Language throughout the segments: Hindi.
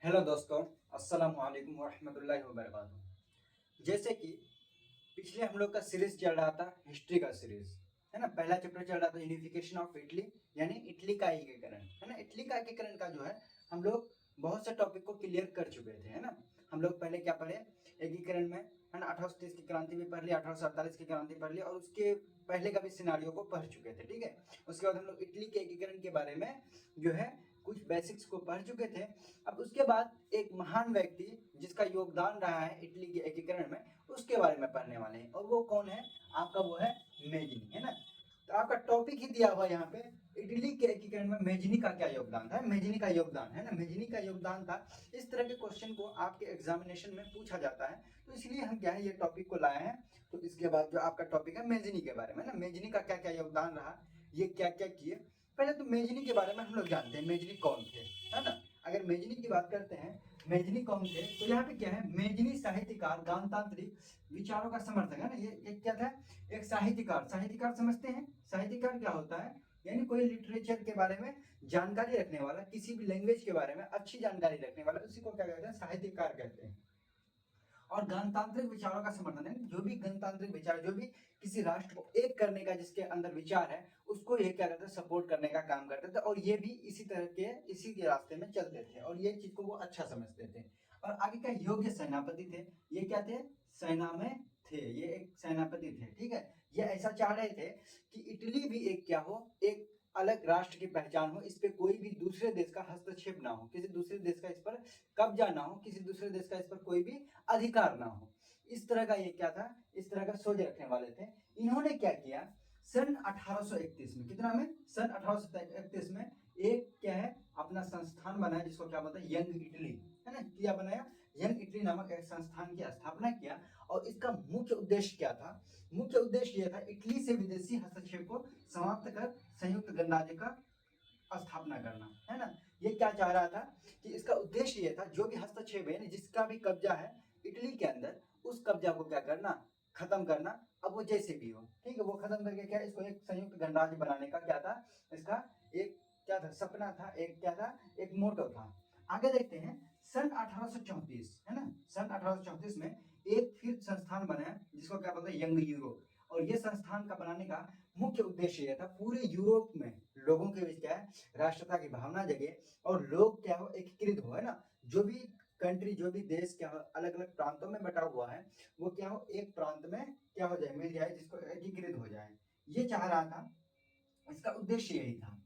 हेलो दोस्तों, अस्सलाम वालेकुम वरहमतुल्लाहि वबरकातुहू। जैसे कि पिछले हम लोग का सीरीज चल रहा था, हिस्ट्री का सीरीज है ना। पहला चैप्टर चल रहा था यूनिफिकेशन ऑफ इटली, यानी इटली का एकीकरण है ना। इटली का एकीकरण का जो है हम लोग बहुत से टॉपिक को क्लियर कर चुके थे है ना। हम लोग पहले क्या पढ़े एकीकरण में है ना, 1830 की क्रांति भी पढ़ ली, 1848 की क्रांति पढ़ ली और उसके पहले का भी सिनारियो को पढ़ चुके थे। ठीक है, उसके बाद हम लोग इटली के एकीकरण के बारे में जो है कुछ बेसिक्स को पढ़ चुके थे। अब उसके बाद एक महान व्यक्ति जिसका योगदान रहा है इटली के एकीकरण में, उसके बारे में पढ़ने वाले हैं। और वो कौन है आपका? वो है मेजनी है ना। तो आपका टॉपिक ही दिया हुआ यहाँ पे, इटली के एकीकरण में मेजनी का क्या योगदान था। मेजनी का योगदान है ना, मेजनी का योगदान था। इस तरह के क्वेश्चन को आपके एग्जामिनेशन में पूछा जाता है, तो इसलिए हम क्या है ये टॉपिक को लाए हैं। तो इसके बाद जो आपका टॉपिक है मेजनी के बारे में ना, मेजनी का क्या क्या योगदान रहा, ये क्या क्या किए। पहले तो मेजनी के बारे में हम लोग जानते हैं मेजनी कौन थे है ना। अगर मेजनी की बात करते हैं, मेजनी कौन थे, तो यहाँ पे क्या है, मेजनी साहित्यकार, गणतांत्रिक विचारों का समर्थक है ना। ये क्या था? एक साहित्यकार। साहित्यकार समझते हैं, साहित्यकार क्या होता है? यानी कोई लिटरेचर के बारे में जानकारी रखने वाला, किसी भी लैंग्वेज के बारे में अच्छी जानकारी रखने वाला, उसी को क्या कहते हैं? साहित्यकार कहते हैं। और गणतांत्रिक विचारों का समर्थन है, जो भी गणतांत्रिक विचार, जो भी किसी राष्ट्र को एक करने का जिसके अंदर विचार है, उसको ये क्या करते हैं? सपोर्ट करने का काम करते थे। और ये भी इसी के रास्ते में चलते थे और ये चीज को वो अच्छा समझते थे। और आगे का योग्य सेनापति थे। ये क्या थे? सेना में थे, ये एक सेनापति थे। ठीक है, ये ऐसा चाह रहे थे कि इटली भी एक क्या हो, एक अलग राष्ट्र की पहचान हो, इस पे कोई भी दूसरे देश का हस्तक्षेप ना हो, किसी दूसरे देश का इस पर कब्जा ना हो, किसी दूसरे देश का इस पर कोई भी अधिकार ना हो। इस तरह का ये क्या था, इस तरह का सोच रखने वाले थे। इन्होंने क्या किया, सन 1831 में, कितना में? सन 1831 में एक क्या है अपना संस्थान बनाया, जिसको क्या बोलते हैं? यंग इटली है ना। क्या बनाया? यंग इटली नामक एक संस्थान की स्थापना किया। और इसका मुख्य उद्देश्य क्या था? मुख्य उद्देश्य यह था इटली से विदेशी हस्तक्षेप को समाप्त कर संयुक्त गणराज्य का स्थापना करना है ना। ये क्या चाह रहा था कि इसका उद्देश्य ये था, जो भी हस्तक्षेप है, जिसका भी कब्जा है इटली के अंदर, उस कब्जा को क्या करना? खत्म करना। अब वो जैसे भी हो, ठीक है, वो खत्म करके क्या, इसको एक संयुक्त गणराज्य बनाने का क्या था, इसका एक क्या था? सपना था, एक क्या था? एक मोटो था। आगे देखते हैं, सन 1834 है ना, सन 1834 में एक फिर संस्थान बनाया, जिसको क्या बोलते हैं? Young Europe. और ये संस्थान का बनाने का मुख्य उद्देश्य यह था, पूरे यूरोप में लोगों के बीच क्या है? राष्ट्रता की भावना जगे और लोग क्या हो? एकीकृत हो है ना। जो भी कंट्री, जो भी देश क्या हो, अलग अलग प्रांतों में बटा हुआ है, वो क्या हो? एक प्रांत में क्या हो जाए? मिल जाए, जिसको एकीकृत हो जाए। ये चाह रहा था, इसका उद्देश्य यही था।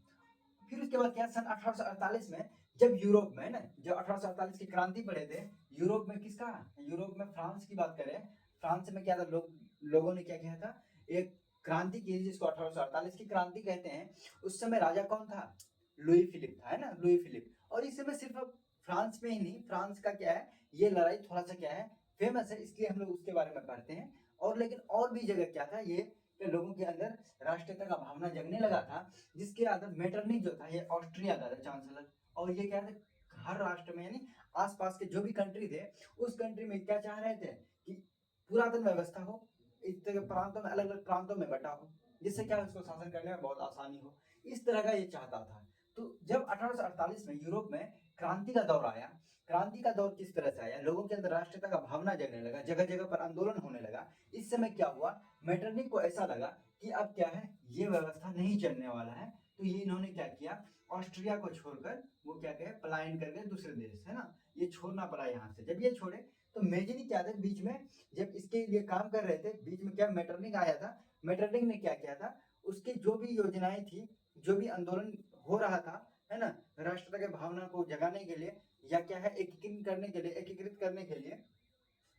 फिर उसके बाद क्या, सन 1848 में जब यूरोप में ना, जब 1848 की क्रांति पड़े थे, यूरोप में किसका? यूरोप में फ्रांस की बात करें, फ्रांस में क्या था, लोगों ने क्या किया था? एक क्रांति की, जिसको 1848 की क्रांति कहते हैं। उस समय राजा कौन था? लुई फिलिप था है ना, लुई फिलिप। और इस समय सिर्फ फ्रांस में ही नहीं, फ्रांस का क्या है, ये लड़ाई थोड़ा सा क्या है, फेमस है, इसलिए हम लोग उसके बारे में पढ़ते हैं। और लेकिन और भी जगह क्या था, ये लोगों के अंदर राष्ट्रीयता का भावना जगने लगा था, जिसके आधार मेटरनिक जो था, ये ऑस्ट्रिया का था चांसलर। और ये क्या थे, हर राष्ट्र में यानी आसपास के जो भी कंट्री थे, उस कंट्री में क्या चाह रहे थे कि पुरातन व्यवस्था हो, इस तरह के प्रांतों में, अलग अलग प्रांतों में बटा हो, जिससे क्या उसको शासन करने में बहुत आसानी हो। इस तरह का ये चाहता था। तो जब 1848 में यूरोप में क्रांति का दौर आया, क्रांति का दौर किस तरह से आया, लोगों के अंदर राष्ट्रीयता का भावना जगने लगा, जगह जगह पर आंदोलन होने लगा। इस समय क्या हुआ, मेटरनिक को ऐसा लगा कि अब क्या है, ये व्यवस्था नहीं चलने वाला है। तो ये इन्होंने क्या किया, ऑस्ट्रिया को छोड़कर वो क्या कहे, पलायन कर गए दूसरे देश है ना। ये छोड़ना पड़ा यहाँ से। जब ये छोड़े तो मेजनी क्या थे, बीच में जब इसके लिए काम कर रहे थे, बीच में क्या मेटरनिक आया था। मेटरनिक ने क्या किया था, उसकी जो भी योजनाएं थी, जो भी आंदोलन हो रहा था है ना, राष्ट्रता के भावना को जगाने के लिए, या क्या है, एकीकृत करने के लिए,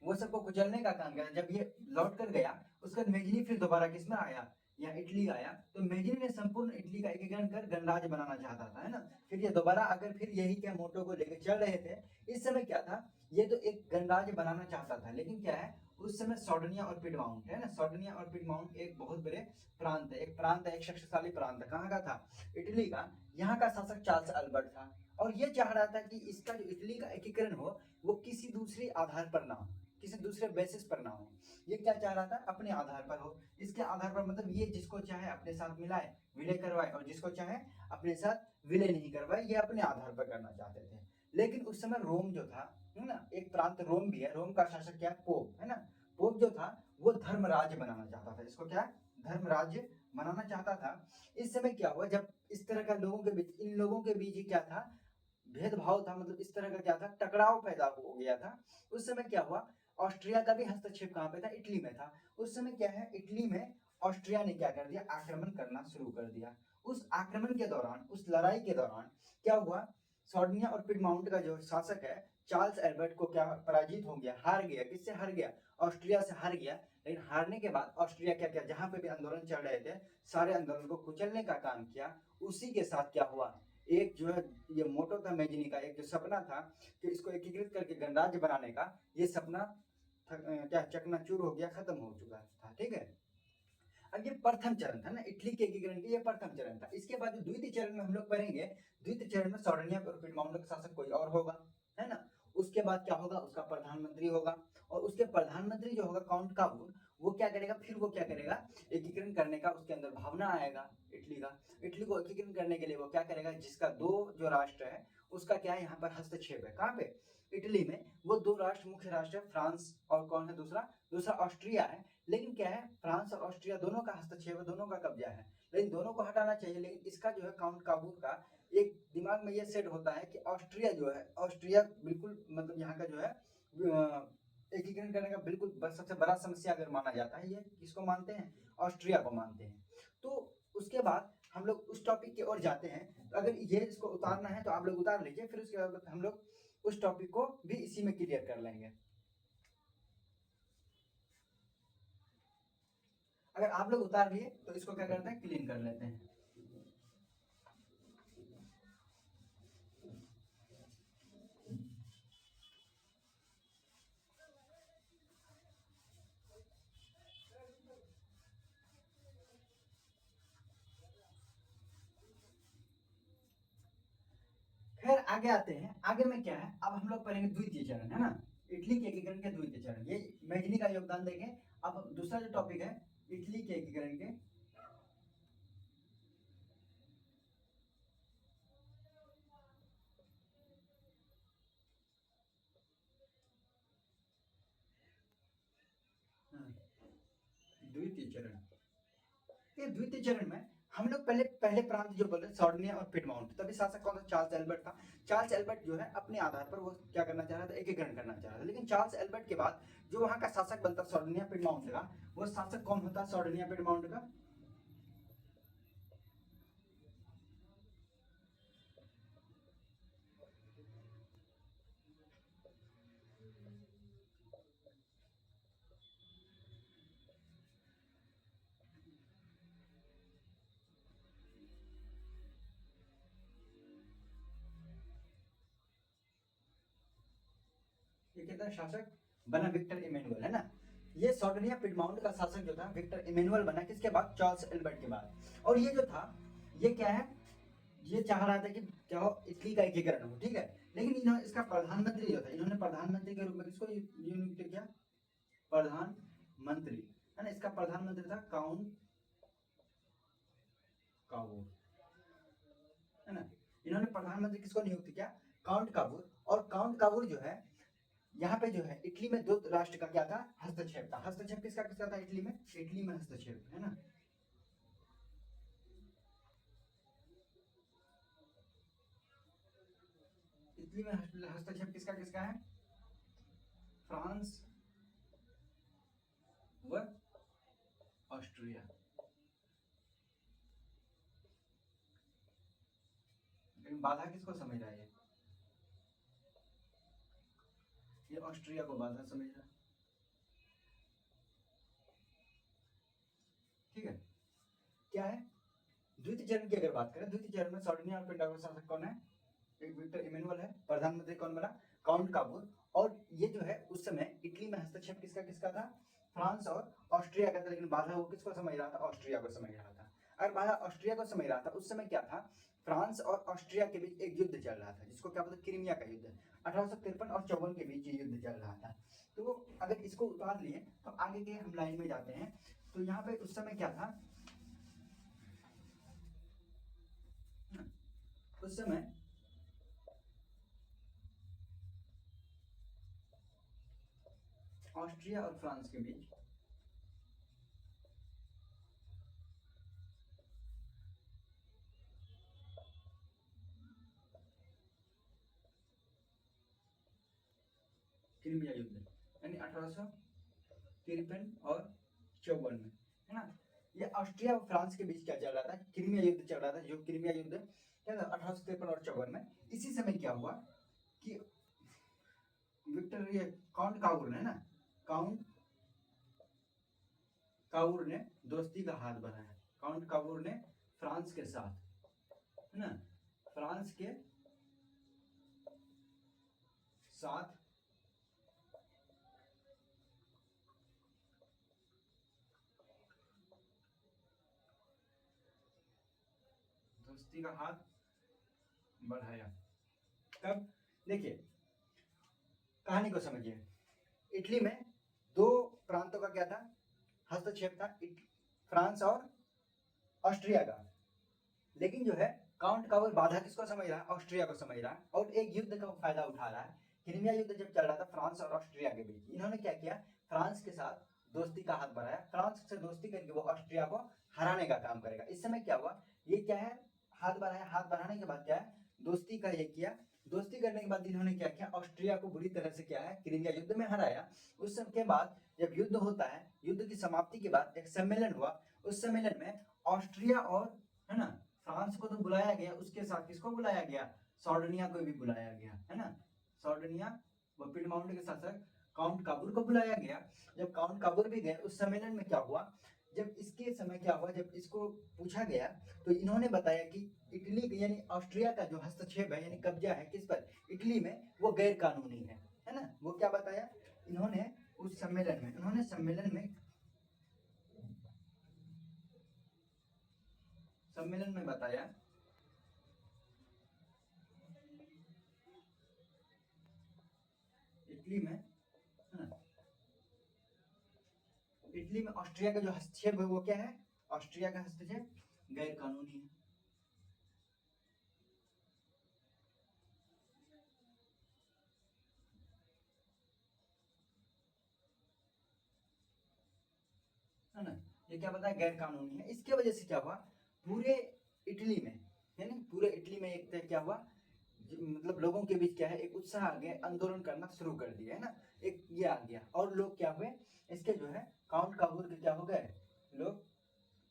वो सबको कुचलने का काम किया। जब ये लौट कर गया, उसके बाद मेजनी फिर दोबारा किसमें आया, या इटली आया। तो मेजनी ने संपूर्ण इटली का एकीकरण कर गणराज्य बनाना चाहता था है ना। फिर ये दोबारा अगर फिर यही क्या मोटो को लेकर चल रहे थे। इस समय क्या था, ये तो एक गणराज्य बनाना चाहता था, लेकिन क्या है, उस समय सॉर्डिनिया और पिडमाउंट है ना, सॉर्डिनिया और पिडमाउंट एक बहुत बड़े प्रांत है, एक शक्तिशाली प्रांत है। कहाँ का था? इटली का। यहाँ का शासक चार्ल्स अल्बर्ट था। और ये चाह रहा था कि इसका जो इटली का एकीकरण हो, वो किसी दूसरे आधार पर ना हो, किसी दूसरे बेसिस पर ना हो। ये क्या चाह रहा था, अपने आधार पर हो। इसके आधार पर मतलब ये जिसको चाहे अपने साथ मिलाए, विलय करवाए, और जिसको चाहे अपने साथ विलय नहीं करवाए, ये अपने आधार पर करना चाहते थे। लेकिन उस समय रोम जो था, है ना, एक प्रांत रोम भी है, रोम का शासक क्या है, पोप, है ना। पोप जो था वो धर्मराज्य बनाना चाहता था, इसको क्या, धर्मराज्य बनाना चाहता था। इस समय क्या हुआ, जब इस तरह का लोगों के बीच, इन लोगों के बीच ही क्या था, भेदभाव था, मतलब इस तरह का क्या था, टकराव पैदा हो गया था। उस समय क्या हुआ, ऑस्ट्रिया का भी हस्तक्षेप कहाँ पे था, इटली में था। उस समय क्या है, इटली में ऑस्ट्रिया ने क्या कर दिया, आक्रमण करना शुरू कर दिया। उस आक्रमण के दौरान, उस लड़ाई के दौरान क्या हुआ, सार्डिनिया और पिडमाउंट का जो शासक है चार्ल्स एल्बर्ट को क्या पराजित हो गया, हार गया। किससे हार गया, ऑस्ट्रिया से हार गया। लेकिन हारने के बाद ऑस्ट्रिया क्या किया, जहां पे भी आंदोलन चल रहे थे सारे आंदोलन को कुचलने का काम किया। उसी के साथ क्या हुआ, एक जो है ये मोटो था मेजनी का, एक जो सपना था कि इसको एकीकृत करके गणराज्य बनाने का, ये सपना क्या चकनाचूर हो गया, खत्म हो चुका था। ठीक है, अब ये प्रथम चरण था ना, इटली के एकीकरण की, ये प्रथम चरण था। इसके बाद जो द्वितीय चरण में हम लोग पढ़ेंगे, द्वितीय चरण में सार्डिनिया और पिडमाउंट का शासक कोई और होगा, है ना। उसके बाद क्या होगा, उसका प्रधानमंत्री होगा, और उसके प्रधानमंत्री जो होगा काउंट काबूर, वो क्या करेगा, फिर वो क्या करेगा, एकीकरण करने का उसके अंदर भावना आएगा इटली का। इटली को एकीकरण करने के लिए वो क्या करेगा, जिसका दो जो राष्ट्र है उसका क्या है, यहाँ पर हस्तक्षेप है, कहाँ पे, इटली में। वो दो राष्ट्र, मुख्य राष्ट्र है फ्रांस और कौन है दूसरा, दूसरा ऑस्ट्रिया है। लेकिन क्या है, फ्रांस और ऑस्ट्रिया दोनों का हस्तक्षेप है, दोनों का कब्जा है, लेकिन दोनों को हटाना चाहिए। लेकिन इसका जो है काउंट काबूल का एक दिमाग में ये सेट होता है कि ऑस्ट्रिया जो है, ऑस्ट्रिया बिल्कुल मतलब यहाँ का जो है एकीकरण करने का बिल्कुल सबसे बड़ा समस्या अगर माना जाता है, ये किसको मानते हैं, ऑस्ट्रिया को मानते हैं। तो उसके बाद हम लोग उस टॉपिक की ओर जाते हैं। तो अगर ये इसको उतारना है तो आप लोग उतार लीजिए, फिर उसके बाद हम लोग उस टॉपिक को भी इसी में क्लियर कर लेंगे। अगर आप लोग उतार लिए तो इसको क्या करते हैं, क्लीन कर लेते हैं। खैर आगे आते हैं, आगे में क्या है, अब हम लोग पढ़ेंगे द्वितीय चरण, है ना, इटली के एकीकरण के द्वितीय चरण, ये मैगनी का योगदान देंगे। अब दूसरा जो टॉपिक है इटली के एकीकरण के द्वितीय चरण, ये द्वितीय चरण में हम लोग पहले पहले प्रांत जो बोले सार्डिनिया और पिडमाउंट, तभी शासक कौन था, चार्ल्स एल्बर्ट था। चार्ल्स एल्बर्ट जो है अपने आधार पर वो क्या करना चाह रहा था, एकीकरण करना चाह रहा था। लेकिन चार्ल्स एल्बर्ट के बाद जो वहां का शासक बनता सार्डिनिया पिडमाउंट का, वो शासक कौन होता सार्डिनिया पिडमाउंट का, ये कितना शासक बना, विक्टर इमेनुअल, है ना। ये सार्डिनिया पिडमाउंट का शासक जो था विक्टर इमेनुअल बना, किसके बाद, चार्ल्स एल्बर्ट के बाद। और ये जो था, ये क्या है, ये चाह रहा था कि क्या हो, इटली का एकीकरण हो, ठीक है। लेकिन इन्होंने इसका प्रधानमंत्री जो था, इन्होंने प्रधानमंत्री के रूप में किसको नियुक्त किया, प्रधानमंत्री, है ना। इसका प्रधानमंत्री था काउंट काबूर, है ना। इन्होंने प्रधानमंत्री किसको नियुक्त किया, काउंट काबूर। और काउंट काबूर जो है, यहाँ पे जो है इटली में दो राष्ट्र का क्या था, हस्तक्षेप था। हस्तक्षेप किसका किसका था इटली में, इटली में हस्तक्षेप, है ना। इटली में हस्तक्षेप किसका किसका है, फ्रांस व ऑस्ट्रिया। लेकिन बाधा किसको समझ रहा है, ये ऑस्ट्रिया को बाधा समझ रहा है। ठीक है, क्या है, द्वितीय चरण की अगर बात करें, द्वितीय चरण में सार्डिनिया और पिंडा का शासक कौन है, एक विक्टर इमेनुअल है। प्रधानमंत्री कौन बना, काउंट काबूल। और ये जो है उस समय इटली में हस्तक्षेप किसका किसका था, फ्रांस और ऑस्ट्रिया का था। लेकिन बाधा वो किसको समझ रहा था, ऑस्ट्रिया को समझ रहा था। अगर बाधा ऑस्ट्रिया को समझ रहा था, उस समय क्या था, फ्रांस और ऑस्ट्रिया के बीच एक युद्ध चल रहा था, जिसको क्या बोलते, क्रीमिया का युद्ध। 1853 और 54 के बीच ये युद्ध चल रहा था। तो अगर इसको उतार लिए तो आगे के हम लाइन में जाते हैं। तो यहाँ पे उस समय क्या था, उस समय ऑस्ट्रिया और फ्रांस के बीच क्रीमिया युद्ध, यानी 1853 और 54 में, है ना। ये ऑस्ट्रिया और फ्रांस के बीच क्या चल रहा था, क्रीमिया युद्ध चल रहा था, जो क्रीमिया युद्ध क्या था 1853 और 54 में। इसी समय क्या हुआ कि विक्टर ये काउंट काबुर ने ना, काउंट काबुर ने दोस्ती का हाथ बढ़ाया। काउंट काबुर ने फ्रांस के साथ, है ना, फ्रांस के साथ दोस्ती का हाथ बढ़ाया। तब देखिए कहानी को समझिए। इटली में दो प्रांतों का क्या था, हस्तक्षेप था, फ्रांस और ऑस्ट्रिया का। लेकिन जो है काउंट काबुल बाधा किसको समझ रहा है, ऑस्ट्रिया को समझ रहा है, और एक युद्ध का फायदा उठा रहा है। क्रीमिया युद्ध जब चल रहा था फ्रांस और ऑस्ट्रिया के बीच, इन्होंने क्या किया, फ्रांस के साथ दोस्ती का हाथ बढ़ाया। फ्रांस से दोस्ती करके वो ऑस्ट्रिया को हराने का काम करेगा। इस समय क्या हुआ, ये क्या है, हाथ बढ़ाया, हाथ बढ़ाने के बाद क्या है, दोस्ती का ये किया। दोस्ती करने के बाद इन्होंने क्या किया, ऑस्ट्रिया को बुरी तरह से क्या है, क्रीमिया युद्ध में हराया। उस समय के बाद जब युद्ध होता है, युद्ध की समाप्ति के बाद एक सम्मेलन हुआ। उस सम्मेलन में ऑस्ट्रिया और, है ना, फ्रांस को तो बुलाया गया, उसके साथ किसको बुलाया गया, सार्डिनिया को भी बुलाया गया, है ना। सार्डिनिया व पिडमाउंट के साथ साथ काउंट काबुर को बुलाया गया। जब काउंट काबुर भी गए, उस सम्मेलन में क्या हुआ, जब इसके समय क्या हुआ, जब इसको पूछा गया तो इन्होंने बताया कि इटली यानी ऑस्ट्रिया का जो हस्तक्षेप है, यानी कब्जा है किस पर, इटली में, वो गैर कानूनी है ना। वो क्या बताया इन्होंने उस सम्मेलन में, उन्होंने सम्मेलन में बताया इटली में, है ना, इटली में ऑस्ट्रिया का जो हस्तक्षेप है वो क्या है, ऑस्ट्रिया का हस्तक्षेप गैर कानूनी है ना। ये क्या बताया, गैर कानूनी है। इसके वजह से क्या हुआ, पूरे इटली में, यानी पूरे इटली में एक क्या हुआ, मतलब लोगों के बीच क्या है, एक उत्साह आ गया, आंदोलन करना शुरू कर दिया, है ना, एक ये आ गया। और लोग क्या हुए, इसके जो है काउंट काबूर के क्या हो गए, लोग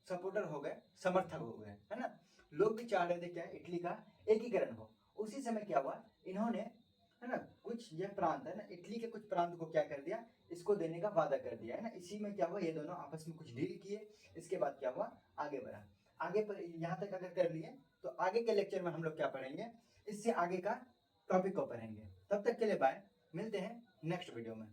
सपोर्टर हो गए, समर्थक हो गए, है ना। लोग भी चाह रहे थे क्या, इटली का एकीकरण हो। उसी समय क्या हुआ, इन्होंने, है ना, कुछ ये प्रांत है ना, इटली के कुछ प्रांत को क्या कर दिया, इसको देने का वादा कर दिया, है ना। इसी में क्या हुआ, ये दोनों आपस में कुछ डील किए। इसके बाद क्या हुआ, आगे बढ़ा। आगे पर यहाँ तक अगर कर लिए तो आगे के लेक्चर में हम लोग क्या पढ़ेंगे, इससे आगे का टॉपिक को पढ़ेंगे। तब तक के लिए बाय, मिलते हैं नेक्स्ट वीडियो में।